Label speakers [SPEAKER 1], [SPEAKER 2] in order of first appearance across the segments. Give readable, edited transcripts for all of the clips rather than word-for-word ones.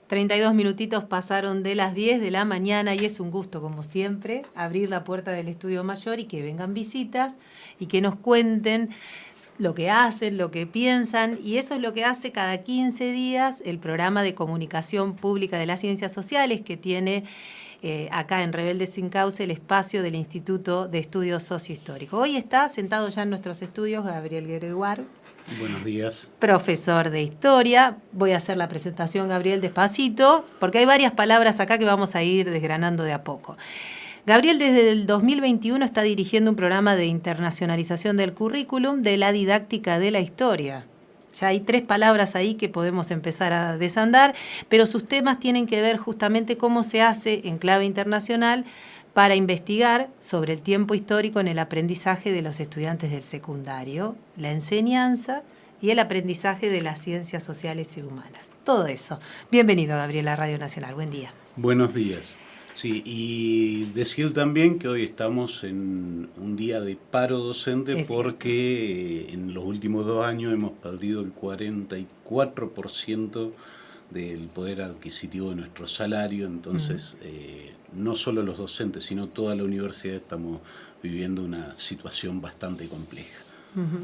[SPEAKER 1] 32 minutitos pasaron de las 10 de la mañana y es un gusto, como siempre, abrir la puerta del estudio mayor y que vengan visitas y que nos cuenten lo que hacen, lo que piensan, y eso es lo que hace cada 15 días el programa de comunicación pública de las ciencias sociales que tiene acá en Rebeldes Sin Cauce el espacio del Instituto de Estudios Sociohistóricos. Hoy está sentado ya en nuestros estudios Gabriel Gregoire.
[SPEAKER 2] Buenos días.
[SPEAKER 1] Profesor de Historia. Voy a hacer la presentación, Gabriel, despacito, porque hay varias palabras acá que vamos a ir desgranando de a poco. Gabriel desde el 2021 está dirigiendo un programa de internacionalización del currículum de la didáctica de la historia. Ya hay 3 palabras ahí que podemos empezar a desandar, pero sus temas tienen que ver justamente cómo se hace en clave internacional para investigar sobre el tiempo histórico en el aprendizaje de los estudiantes del secundario, la enseñanza y el aprendizaje de las ciencias sociales y humanas. Todo eso. Bienvenido, Gabriel, a Radio Nacional. Buen día.
[SPEAKER 2] Buenos días. Sí, y decir también que hoy estamos en un día de paro docente porque en los últimos 2 años hemos perdido el 44% del poder adquisitivo de nuestro salario, entonces no solo los docentes, sino toda la universidad estamos viviendo una situación bastante compleja.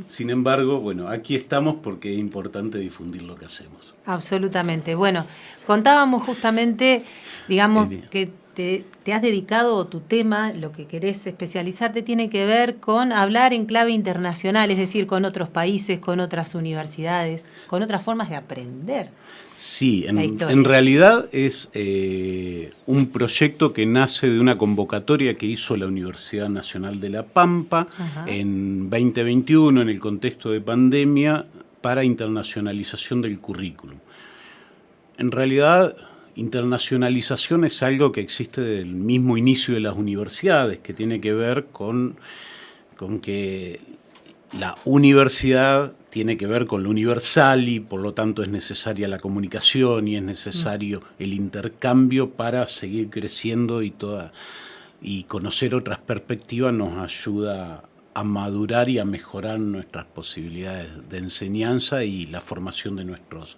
[SPEAKER 2] Sin embargo, bueno, aquí estamos porque es importante difundir lo que hacemos.
[SPEAKER 1] Absolutamente. Bueno, contábamos justamente, digamos, que te has dedicado, tu tema, lo que querés especializarte, tiene que ver con hablar en clave internacional, es decir, con otros países, con otras universidades, con otras formas de aprender.
[SPEAKER 2] Sí, en realidad es un proyecto que nace de una convocatoria que hizo la Universidad Nacional de La Pampa en 2021, en el contexto de pandemia, para internacionalización del currículum. En realidad, internacionalización es algo que existe desde el mismo inicio de las universidades, que tiene que ver con que la universidad tiene que ver con lo universal y por lo tanto es necesaria la comunicación y es necesario el intercambio para seguir creciendo y conocer otras perspectivas nos ayuda a madurar y a mejorar nuestras posibilidades de enseñanza y la formación de nuestros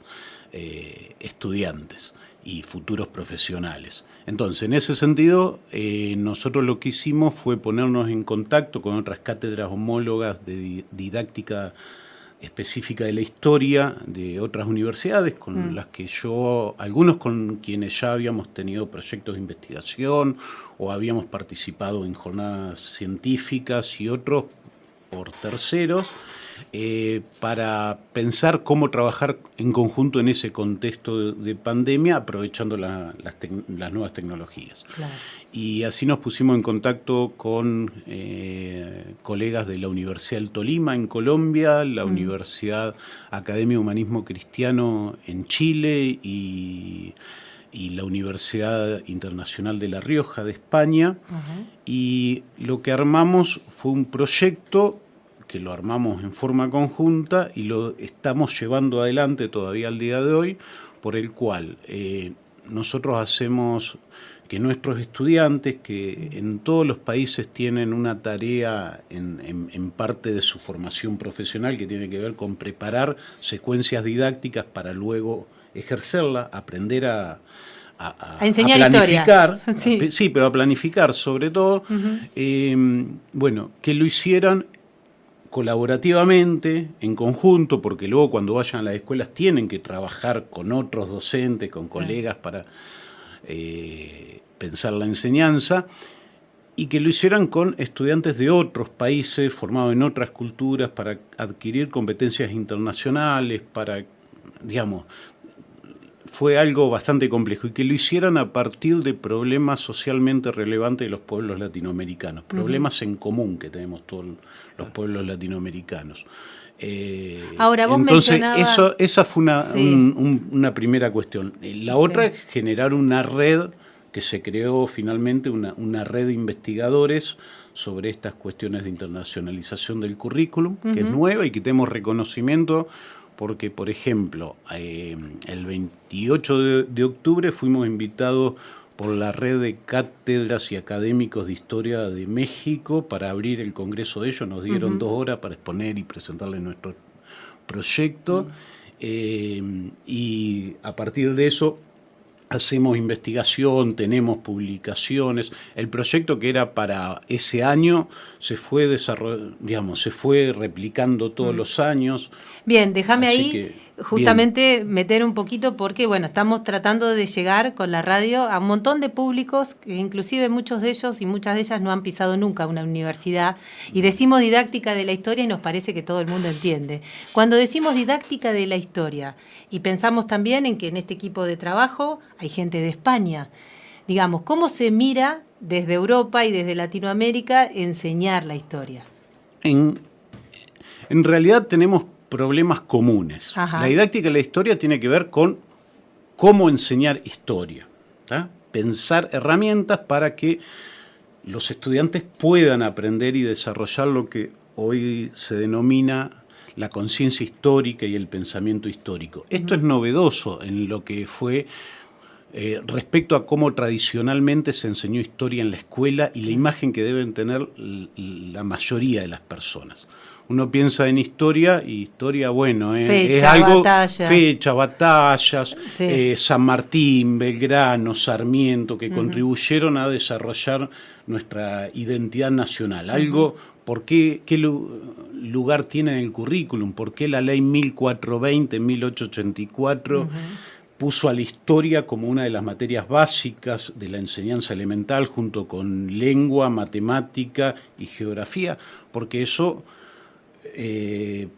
[SPEAKER 2] estudiantes y futuros profesionales. Entonces, en ese sentido, nosotros lo que hicimos fue ponernos en contacto con otras cátedras homólogas de didáctica específica de la historia de otras universidades, con las que algunos con quienes ya habíamos tenido proyectos de investigación o habíamos participado en jornadas científicas y otros por terceros, para pensar cómo trabajar en conjunto en ese contexto de pandemia, aprovechando las nuevas tecnologías. Claro. Y así nos pusimos en contacto con colegas de la Universidad del Tolima en Colombia, la Universidad Academia de Humanismo Cristiano en Chile y la Universidad Internacional de La Rioja de España. Y lo que armamos fue un proyecto que lo armamos en forma conjunta y lo estamos llevando adelante todavía al día de hoy, por el cual nosotros hacemos que nuestros estudiantes, que en todos los países tienen una tarea en parte de su formación profesional que tiene que ver con preparar secuencias didácticas para luego ejercerla, aprender a
[SPEAKER 1] enseñar
[SPEAKER 2] planificar,
[SPEAKER 1] historia.
[SPEAKER 2] Sí, pero a planificar sobre todo, bueno, que lo hicieran colaborativamente, en conjunto, porque luego cuando vayan a las escuelas tienen que trabajar con otros docentes, con colegas para pensar la enseñanza, y que lo hicieran con estudiantes de otros países, formados en otras culturas, para adquirir competencias internacionales, fue algo bastante complejo, y que lo hicieran a partir de problemas socialmente relevantes de los pueblos latinoamericanos, problemas en común que tenemos todos los pueblos latinoamericanos.
[SPEAKER 1] Ahora, vos
[SPEAKER 2] entonces,
[SPEAKER 1] mencionabas...
[SPEAKER 2] esa fue una primera cuestión. La otra es generar una red que se creó finalmente, una red de investigadores sobre estas cuestiones de internacionalización del currículum, que es nueva y que tenemos reconocimiento porque, por ejemplo, el 28 de octubre fuimos invitados por la red de cátedras y académicos de historia de México para abrir el congreso de ellos. Nos dieron 2 horas para exponer y presentarles nuestro proyecto. Y a partir de eso hacemos investigación, tenemos publicaciones. El proyecto que era para ese año se fue se fue replicando todos los años.
[SPEAKER 1] Bien, déjame
[SPEAKER 2] Así
[SPEAKER 1] ahí
[SPEAKER 2] que,
[SPEAKER 1] justamente meter un poquito porque, bueno, estamos tratando de llegar con la radio a un montón de públicos, que inclusive muchos de ellos y muchas de ellas no han pisado nunca una universidad, y decimos didáctica de la historia y nos parece que todo el mundo entiende. Cuando decimos didáctica de la historia, y pensamos también en que en este equipo de trabajo hay gente de España, digamos, ¿cómo se mira desde Europa y desde Latinoamérica enseñar la historia?
[SPEAKER 2] En realidad tenemos problemas comunes.
[SPEAKER 1] Ajá.
[SPEAKER 2] La didáctica de la historia tiene que ver con cómo enseñar historia, ¿tá? Pensar herramientas para que los estudiantes puedan aprender y desarrollar lo que hoy se denomina la conciencia histórica y el pensamiento histórico. Esto es novedoso en lo que fue respecto a cómo tradicionalmente se enseñó historia en la escuela y la imagen que deben tener la mayoría de las personas. Uno piensa en historia y historia, bueno, es algo, fecha, batallas, sí. San Martín, Belgrano, Sarmiento, que contribuyeron a desarrollar nuestra identidad nacional. Algo, ¿por qué lugar tiene en el currículum? ¿Por qué la ley 1420, 1884 puso a la historia como una de las materias básicas de la enseñanza elemental junto con lengua, matemática y geografía? Porque eso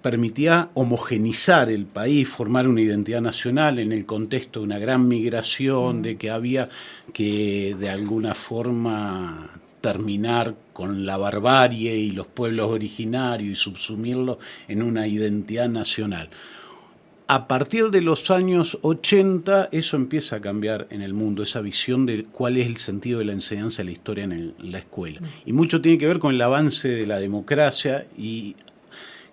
[SPEAKER 2] permitía homogenizar el país, formar una identidad nacional en el contexto de una gran migración, de que había que de alguna forma terminar con la barbarie y los pueblos originarios y subsumirlos en una identidad nacional. A partir de los años 80 eso empieza a cambiar en el mundo, esa visión de cuál es el sentido de la enseñanza de la historia en la escuela. Y mucho tiene que ver con el avance de la democracia y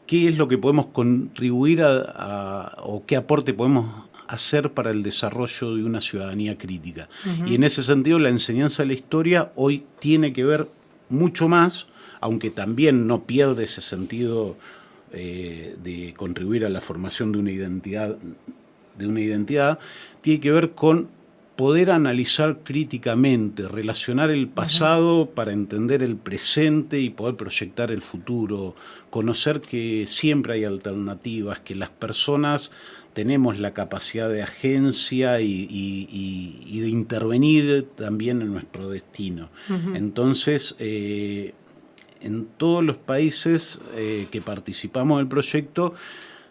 [SPEAKER 2] qué es lo que podemos contribuir o qué aporte podemos hacer para el desarrollo de una ciudadanía crítica. Y en ese sentido la enseñanza de la historia hoy tiene que ver mucho más, aunque también no pierde ese sentido de contribuir a la formación de una identidad, tiene que ver con poder analizar críticamente, relacionar el pasado para entender el presente y poder proyectar el futuro, conocer que siempre hay alternativas, que las personas tenemos la capacidad de agencia y de intervenir también en nuestro destino. Entonces, en todos los países que participamos del proyecto,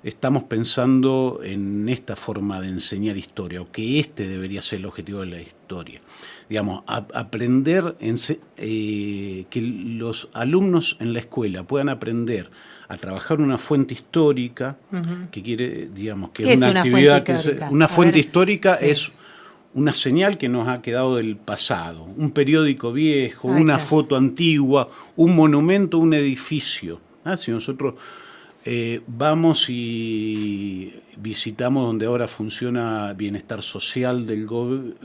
[SPEAKER 2] estamos pensando en esta forma de enseñar historia, o que este debería ser el objetivo de la historia. Digamos, aprender, que los alumnos en la escuela puedan aprender a trabajar una fuente histórica, que quiere, digamos, que es una actividad una fuente histórica sí. Es una señal que nos ha quedado del pasado, un periódico viejo, una foto antigua, un monumento, un edificio. Si nosotros vamos y visitamos donde ahora funciona Bienestar Social del gobierno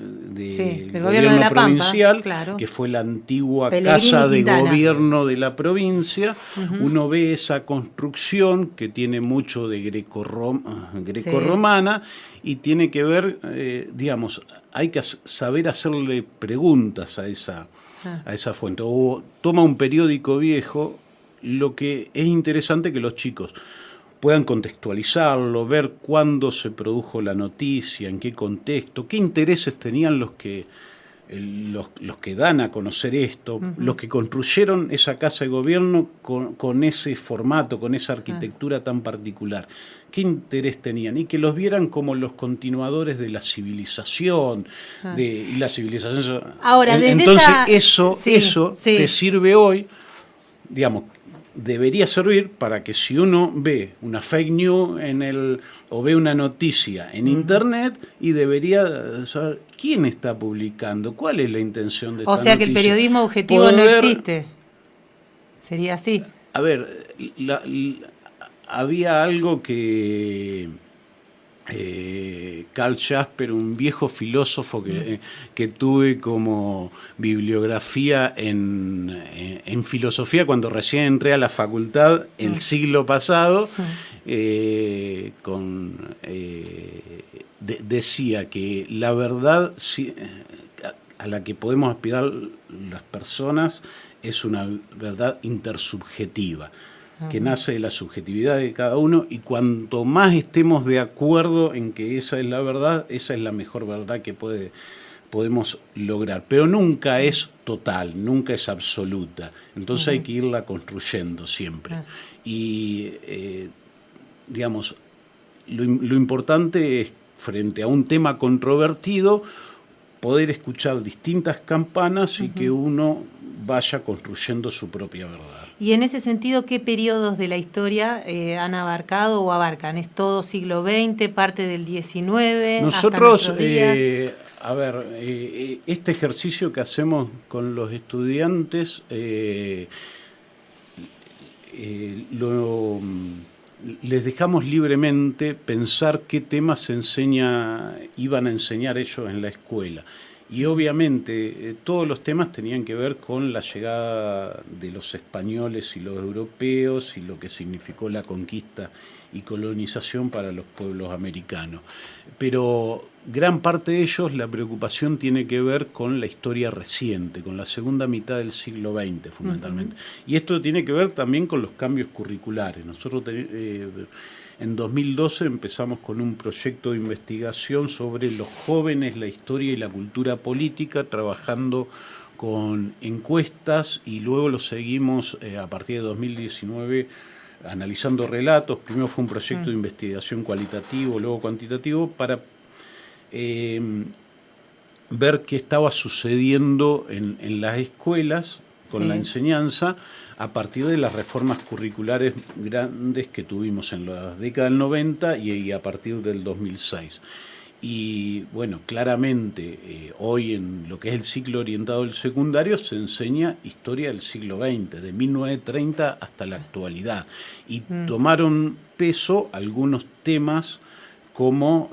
[SPEAKER 2] provincial, Pampa, claro. Que fue la antigua Casa de Gobierno de la provincia. Uno ve esa construcción que tiene mucho de grecorromana y tiene que ver, digamos, hay que saber hacerle preguntas a esa fuente. O toma un periódico viejo. Lo que es interesante que los chicos puedan contextualizarlo, ver cuándo se produjo la noticia, en qué contexto, qué intereses tenían los que dan a conocer esto, los que construyeron esa casa de gobierno con ese formato, con esa arquitectura tan particular. ¿Qué interés tenían? Y que los vieran como los continuadores de la civilización, y la civilización. Ahora, entonces eso te sirve hoy, digamos, debería servir para que si uno ve una fake news o ve una noticia en internet, y debería saber quién está publicando, cuál es la intención de esta noticia. O sea que el periodismo objetivo no existe. Sería así. A ver, había algo que Karl Jasper, un viejo filósofo que tuve como bibliografía en filosofía cuando recién entré a la facultad el siglo pasado, de decía que la verdad a la que podemos aspirar las personas es una verdad intersubjetiva, que nace de la subjetividad de cada uno, y cuanto más estemos de acuerdo en que esa es la verdad, esa es la mejor verdad que podemos lograr. Pero nunca es total, nunca es absoluta. Entonces hay que irla construyendo siempre. Y, digamos, lo importante es, frente a un tema controvertido, poder escuchar distintas campanas y que uno vaya construyendo su propia verdad.
[SPEAKER 1] Y en ese sentido, ¿qué periodos de la historia han abarcado o abarcan? ¿Es todo siglo XX, parte del XIX?
[SPEAKER 2] Nosotros,
[SPEAKER 1] hasta nuestros días?
[SPEAKER 2] Este ejercicio que hacemos con los estudiantes les dejamos libremente pensar qué temas iban a enseñar ellos en la escuela. Y obviamente todos los temas tenían que ver con la llegada de los españoles y los europeos y lo que significó la conquista y colonización para los pueblos americanos. Pero gran parte de ellos, la preocupación tiene que ver con la historia reciente, con la segunda mitad del siglo XX fundamentalmente. Y esto tiene que ver también con los cambios curriculares. Nosotros en 2012 empezamos con un proyecto de investigación sobre los jóvenes, la historia y la cultura política, trabajando con encuestas, y luego lo seguimos a partir de 2019 analizando relatos. Primero fue un proyecto de investigación cualitativo, luego cuantitativo, para ver qué estaba sucediendo en las escuelas con la enseñanza a partir de las reformas curriculares grandes que tuvimos en la década del 90 y a partir del 2006. Y bueno, claramente hoy en lo que es el ciclo orientado al secundario se enseña historia del siglo XX, de 1930 hasta la actualidad. Y tomaron peso algunos temas como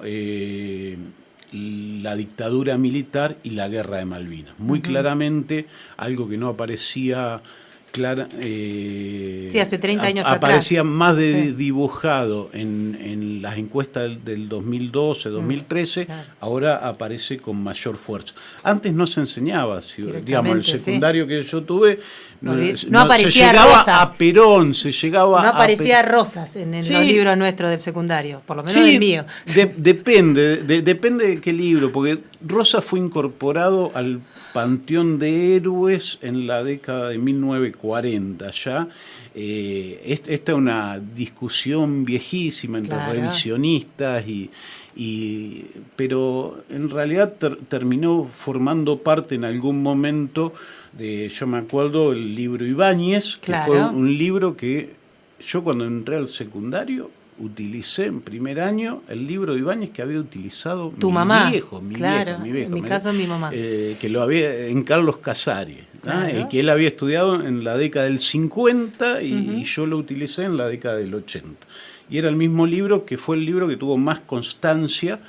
[SPEAKER 2] la dictadura militar y la guerra de Malvinas. Muy claramente, algo que no aparecía
[SPEAKER 1] hace 30 años
[SPEAKER 2] aparecía
[SPEAKER 1] atrás.
[SPEAKER 2] más dibujado en las encuestas del 2012, 2013, ahora aparece con mayor fuerza. Antes no se enseñaba, digamos, el secundario que yo tuve,
[SPEAKER 1] no aparecía,
[SPEAKER 2] se llegaba
[SPEAKER 1] Rosa.
[SPEAKER 2] a Perón, se llegaba
[SPEAKER 1] no aparecía Rosas en los libros nuestros del secundario, por lo menos el mío.
[SPEAKER 2] Depende de qué libro, porque Rosa fue incorporado al Panteón de Héroes en la década de 1940 ya. Esta es una discusión viejísima entre revisionistas, pero en realidad terminó formando parte en algún momento yo me acuerdo, el libro Ibáñez, que fue un libro que yo cuando entré al secundario utilicé en primer año el libro de Ibáñez que había utilizado mi viejo.
[SPEAKER 1] En mi caso mi mamá.
[SPEAKER 2] Que lo había en Carlos Casares, que él había estudiado en la década del 50 y yo lo utilicé en la década del 80. Y era el mismo libro que fue el libro que tuvo más constancia,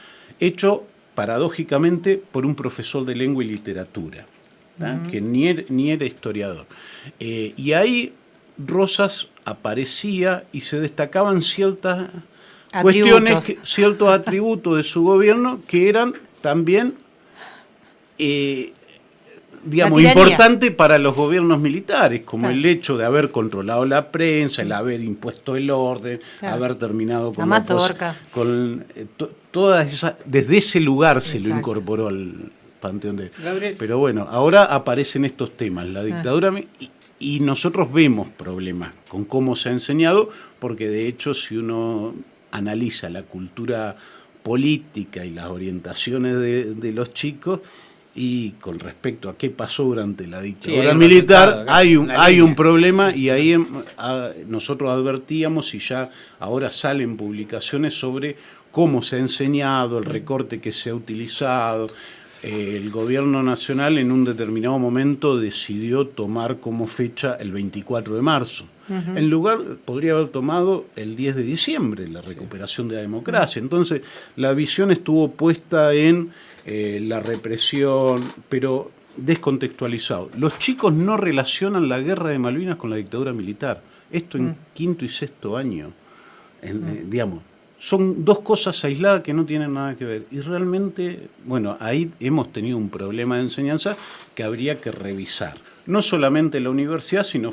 [SPEAKER 2] hecho paradójicamente por un profesor de lengua y literatura, que ni era historiador. Y ahí Rosas aparecía y se destacaban ciertas cuestiones, ciertos atributos de su gobierno que eran también, digamos, importantes para los gobiernos militares, como el hecho de haber controlado la prensa, el haber impuesto el orden, haber terminado con
[SPEAKER 1] la mazorca.
[SPEAKER 2] Todas esas, desde ese lugar se lo incorporó al Panteón de...
[SPEAKER 3] Gabriel.
[SPEAKER 2] Pero bueno, ahora aparecen estos temas, la dictadura... Y nosotros vemos problemas con cómo se ha enseñado, porque de hecho si uno analiza la cultura política y las orientaciones de los chicos, y con respecto a qué pasó durante la dictadura militar, hay un problema, y ahí nosotros advertíamos, y ya ahora salen publicaciones sobre cómo se ha enseñado, el recorte que se ha utilizado. El gobierno nacional en un determinado momento decidió tomar como fecha el 24 de marzo. En lugar, podría haber tomado el 10 de diciembre, la recuperación de la democracia. Entonces, la visión estuvo puesta en la represión, pero descontextualizado. Los chicos no relacionan la guerra de Malvinas con la dictadura militar. Esto en quinto y sexto año, digamos. son dos cosas aisladas que no tienen nada que ver. Y realmente, bueno, ahí hemos tenido un problema de enseñanza que habría que revisar. No solamente la universidad, sino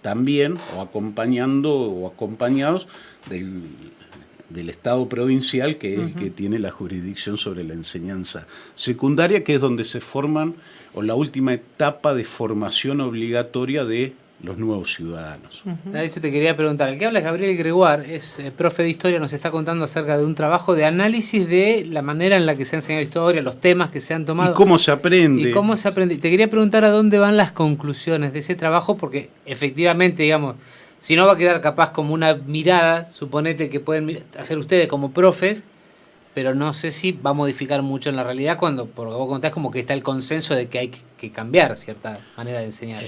[SPEAKER 2] también o acompañando o acompañados del Estado provincial, que es el que tiene la jurisdicción sobre la enseñanza secundaria, que es donde se forman, o la última etapa de formación obligatoria de los nuevos ciudadanos.
[SPEAKER 3] A eso te quería preguntar. El que habla es Gabriel Gregoire, es profe de historia, nos está contando acerca de un trabajo de análisis de la manera en la que se ha enseñado historia, los temas que se han tomado.
[SPEAKER 2] ¿Y cómo se aprende?
[SPEAKER 3] Y cómo se aprende. Te quería preguntar a dónde van las conclusiones de ese trabajo, porque efectivamente, digamos, si no va a quedar capaz como una mirada, suponete que pueden hacer ustedes como profes, pero no sé si va a modificar mucho en la realidad cuando, por lo que vos contás, como que está el consenso de que hay que cambiar cierta manera de enseñar.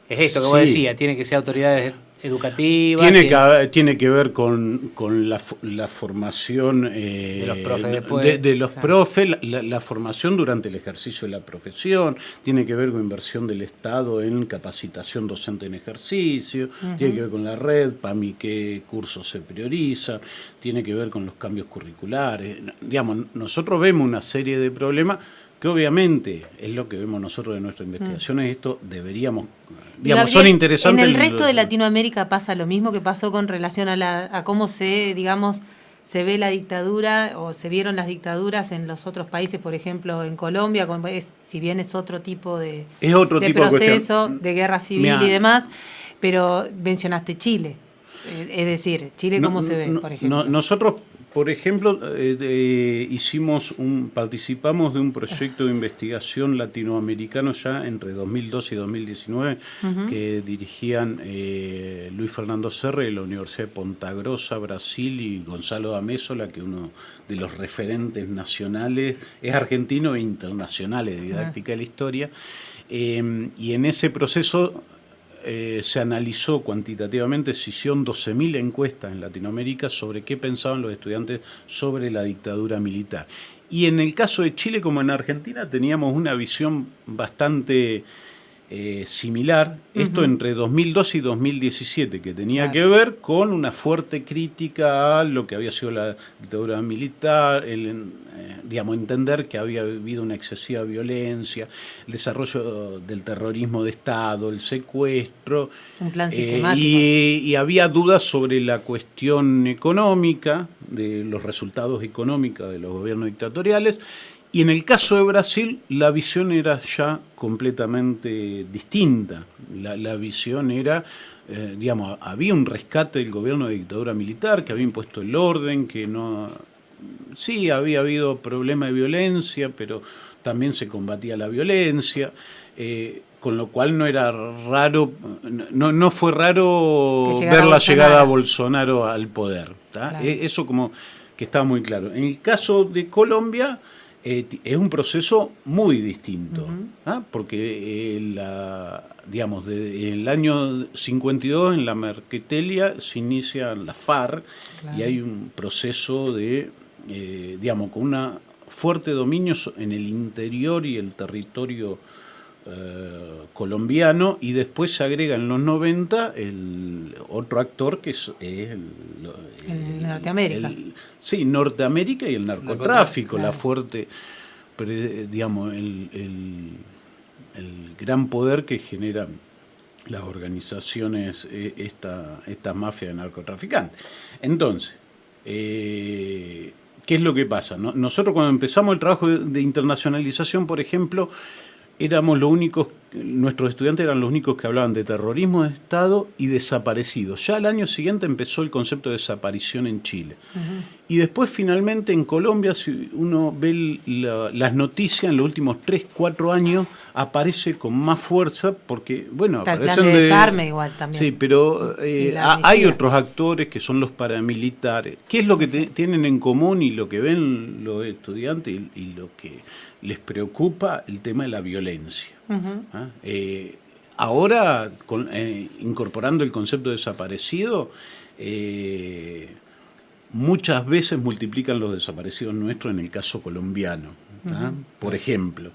[SPEAKER 3] Es esto que vos decías, tiene que ser autoridades educativas.
[SPEAKER 2] Tiene que ver con la formación
[SPEAKER 3] de los profes después.
[SPEAKER 2] De los profes, la formación durante el ejercicio de la profesión, tiene que ver con inversión del Estado en capacitación docente en ejercicio, tiene que ver con la red, PAMI, qué cursos se priorizan, tiene que ver con los cambios curriculares. Digamos, nosotros vemos una serie de problemas que obviamente es lo que vemos nosotros de nuestras investigaciones, esto deberíamos, digamos,
[SPEAKER 1] Gabriel,
[SPEAKER 2] son interesantes.
[SPEAKER 1] ¿en el resto de Latinoamérica pasa lo mismo que pasó con relación a cómo se ve la dictadura o se vieron las dictaduras en los otros países, por ejemplo, en Colombia, si bien es otro tipo de proceso, de guerra civil y demás, pero mencionaste Chile, es decir, Chile, ¿cómo se ve, por ejemplo?
[SPEAKER 2] Nosotros, por ejemplo, participamos de un proyecto de investigación latinoamericano ya entre 2012 y 2019 que dirigían Luis Fernando Serre de la Universidad de Ponta Grossa, Brasil, y Gonzalo D'Amésola, que es uno de los referentes nacionales, es argentino e internacional de didáctica de la historia, y en ese proceso se analizó cuantitativamente, se hicieron 12.000 encuestas en Latinoamérica sobre qué pensaban los estudiantes sobre la dictadura militar. Y en el caso de Chile, como en Argentina, teníamos una visión bastante similar, esto entre 2012 y 2017, que tenía que ver con una fuerte crítica a lo que había sido la dictadura militar, digamos, entender que había habido una excesiva violencia, el desarrollo del terrorismo de Estado, el secuestro.
[SPEAKER 1] Un plan sistemático.
[SPEAKER 2] Y había dudas sobre la cuestión económica, de los resultados económicos de los gobiernos dictatoriales. Y en el caso de Brasil, la visión era ya completamente distinta. La visión era, digamos, había un rescate del gobierno de dictadura militar, que había impuesto el orden, que no... Sí, había habido problemas de violencia, pero también se combatía la violencia, con lo cual no era raro, no fue raro ver la llegada a Bolsonaro al poder. Claro. Eso como que estaba muy claro. En el caso de Colombia... es un proceso muy distinto, porque digamos, en el año 52 en la Marquetelia se inicia la FARC, y hay un proceso de, digamos, con un fuerte dominio en el interior y el territorio colombiano, y después se agrega en los 90 el otro actor que es el
[SPEAKER 1] Norteamérica.
[SPEAKER 2] Sí, Norteamérica y el narcotráfico,
[SPEAKER 1] claro.
[SPEAKER 2] La fuerte, digamos, el gran poder que generan las organizaciones, esta mafia de narcotraficantes. Entonces, ¿qué es lo que pasa? Nosotros cuando empezamos el trabajo de internacionalización, por ejemplo, éramos los únicos, nuestros estudiantes eran los únicos que hablaban de terrorismo de Estado y desaparecidos. Ya al año siguiente empezó el concepto de desaparición en Chile. Y después finalmente en Colombia, si uno ve las noticias en los últimos 3, 4 años, aparece con más fuerza porque, bueno,
[SPEAKER 1] aparecen de desarme igual también.
[SPEAKER 2] Sí, pero hay otros actores que son los paramilitares. ¿Qué es lo que tienen en común y lo que ven los estudiantes y lo que les preocupa? El tema de la violencia. Ahora, incorporando el concepto de desaparecido, muchas veces multiplican los desaparecidos nuestros en el caso colombiano. Por ejemplo,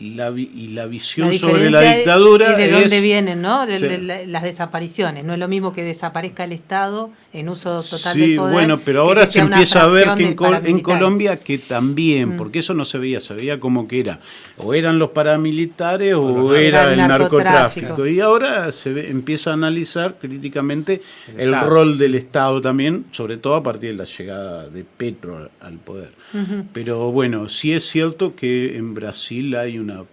[SPEAKER 2] la visión
[SPEAKER 1] La
[SPEAKER 2] sobre la
[SPEAKER 1] diferencia
[SPEAKER 2] dictadura
[SPEAKER 1] y de
[SPEAKER 2] es...
[SPEAKER 1] dónde vienen, ¿no?
[SPEAKER 2] Sí.
[SPEAKER 1] Las desapariciones. No es lo mismo que desaparezca el Estado en uso total
[SPEAKER 2] Sí,
[SPEAKER 1] del poder.
[SPEAKER 2] bueno, pero
[SPEAKER 1] que
[SPEAKER 2] ahora se
[SPEAKER 1] sea una
[SPEAKER 2] empieza a ver
[SPEAKER 1] fracción
[SPEAKER 2] que
[SPEAKER 1] del
[SPEAKER 2] en
[SPEAKER 1] paramilitar.
[SPEAKER 2] Colombia que también, porque eso no se veía como que era, o eran los paramilitares o era el narcotráfico. Y ahora empieza a analizar críticamente el rol del Estado también, sobre todo a partir de la llegada de Petro al poder. Pero bueno, sí es cierto que en Brasil hay una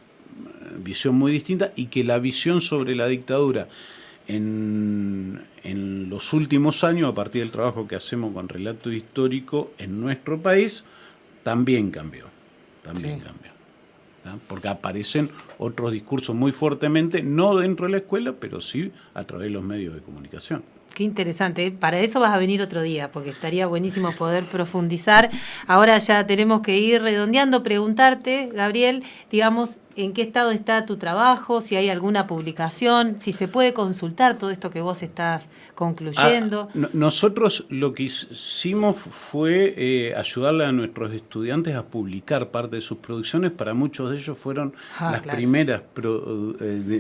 [SPEAKER 2] visión muy distinta y que la visión sobre la dictadura en los últimos años, a partir del trabajo que hacemos con relato histórico en nuestro país, también cambió. ¿No? Porque aparecen otros discursos muy fuertemente, no dentro de la escuela, pero sí a través de los medios de comunicación.
[SPEAKER 1] Qué interesante, para eso vas a venir otro día, porque estaría buenísimo poder profundizar. Ahora ya tenemos que ir redondeando, preguntarte, Gabriel, digamos, en qué estado está tu trabajo, si hay alguna publicación, si se puede consultar todo esto que vos estás concluyendo.
[SPEAKER 2] Nosotros lo que hicimos fue ayudarle a nuestros estudiantes a publicar parte de sus producciones. Para muchos de ellos fueron las primeras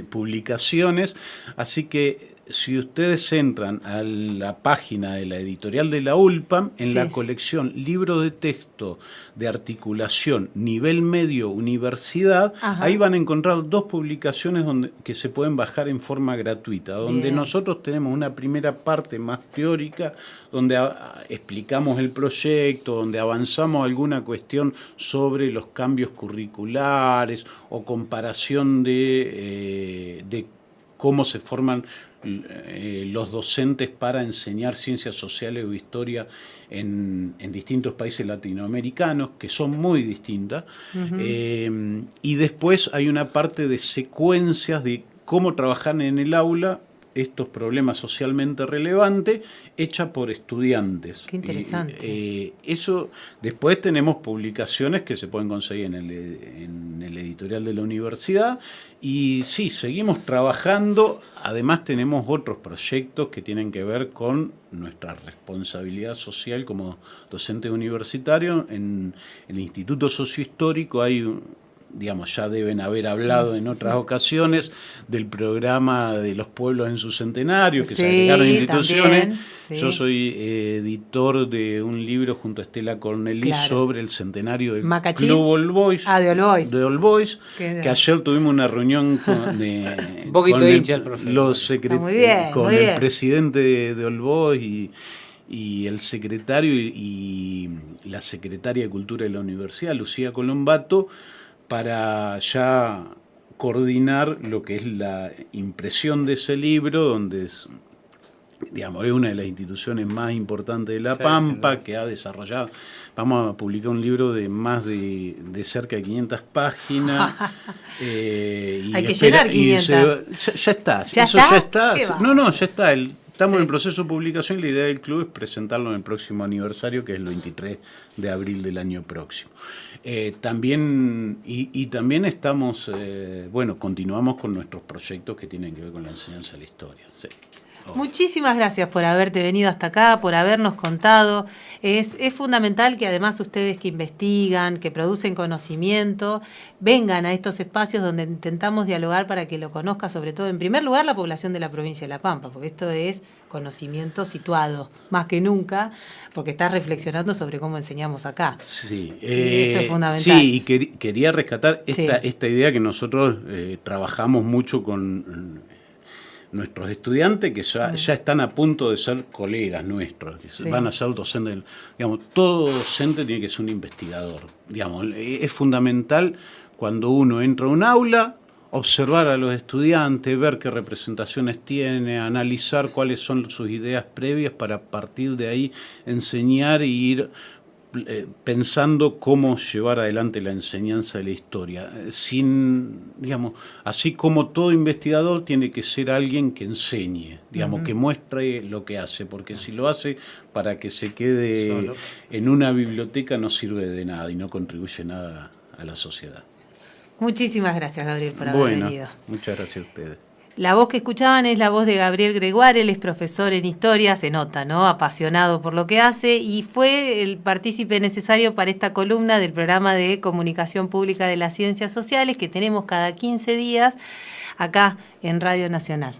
[SPEAKER 2] publicaciones, así que si ustedes entran a la página de la editorial de la ULPAM, en la colección Libro de Texto de Articulación Nivel Medio Universidad, ahí van a encontrar 2 publicaciones que se pueden bajar en forma gratuita, donde nosotros tenemos una primera parte más teórica, donde explicamos el proyecto, donde avanzamos alguna cuestión sobre los cambios curriculares o comparación de cómo se forman los docentes para enseñar ciencias sociales o historia en distintos países latinoamericanos, que son muy distintas. Y después hay una parte de secuencias de cómo trabajar en el aula estos problemas socialmente relevantes, hecha por estudiantes.
[SPEAKER 1] Qué interesante.
[SPEAKER 2] Eso, después tenemos publicaciones que se pueden conseguir en el editorial de la universidad, y sí, seguimos trabajando. Además tenemos otros proyectos que tienen que ver con nuestra responsabilidad social como docente universitario. En el Instituto Sociohistórico hay digamos, ya deben haber hablado en otras ocasiones del programa de los pueblos en su centenario, que se agregaron instituciones.
[SPEAKER 1] También, sí.
[SPEAKER 2] Yo soy editor de un libro junto a Estela Cornelí sobre el centenario del Club All Boys. De All Boys, que ayer tuvimos una reunión con el presidente de All Boys y el secretario y la secretaria de Cultura de la Universidad, Lucía Colombato, para ya coordinar lo que es la impresión de ese libro, donde es una de las instituciones más importantes de La Pampa, que ha desarrollado. Vamos a publicar un libro de más de cerca de 500 páginas.
[SPEAKER 1] Hay que llenar 500.
[SPEAKER 2] Ya está.
[SPEAKER 1] ¿Ya está?
[SPEAKER 2] Ya está. Estamos en proceso de publicación y la idea del club es presentarlo en el próximo aniversario, que es el 23 de abril del año próximo. También estamos, continuamos con nuestros proyectos que tienen que ver con la enseñanza de la historia. Sí.
[SPEAKER 1] Muchísimas gracias por haberte venido hasta acá, por habernos contado. Es fundamental que además ustedes que investigan, que producen conocimiento, vengan a estos espacios donde intentamos dialogar para que lo conozca, sobre todo, en primer lugar, la población de la provincia de La Pampa, porque esto es conocimiento situado, más que nunca, porque estás reflexionando sobre cómo enseñamos acá.
[SPEAKER 2] Sí,
[SPEAKER 1] eso es fundamental.
[SPEAKER 2] Sí, y quería rescatar esta idea que nosotros trabajamos mucho con nuestros estudiantes, que ya están a punto de ser colegas nuestros, que van a ser docentes. Todo docente tiene que ser un investigador. Es fundamental, cuando uno entra a un aula, observar a los estudiantes, ver qué representaciones tiene, analizar cuáles son sus ideas previas, para a partir de ahí enseñar y ir pensando cómo llevar adelante la enseñanza de la historia. Así como todo investigador tiene que ser alguien que enseñe, que muestre lo que hace, porque si lo hace para que se quede solo en una biblioteca, no sirve de nada y no contribuye nada a la sociedad.
[SPEAKER 1] Muchísimas gracias, Gabriel, por haber venido.
[SPEAKER 2] Muchas gracias a ustedes.
[SPEAKER 1] La voz que escuchaban es la voz de Gabriel Gregoire, él es profesor en historia, se nota, ¿no? Apasionado por lo que hace y fue el partícipe necesario para esta columna del programa de comunicación pública de las ciencias sociales que tenemos cada 15 días acá en Radio Nacional.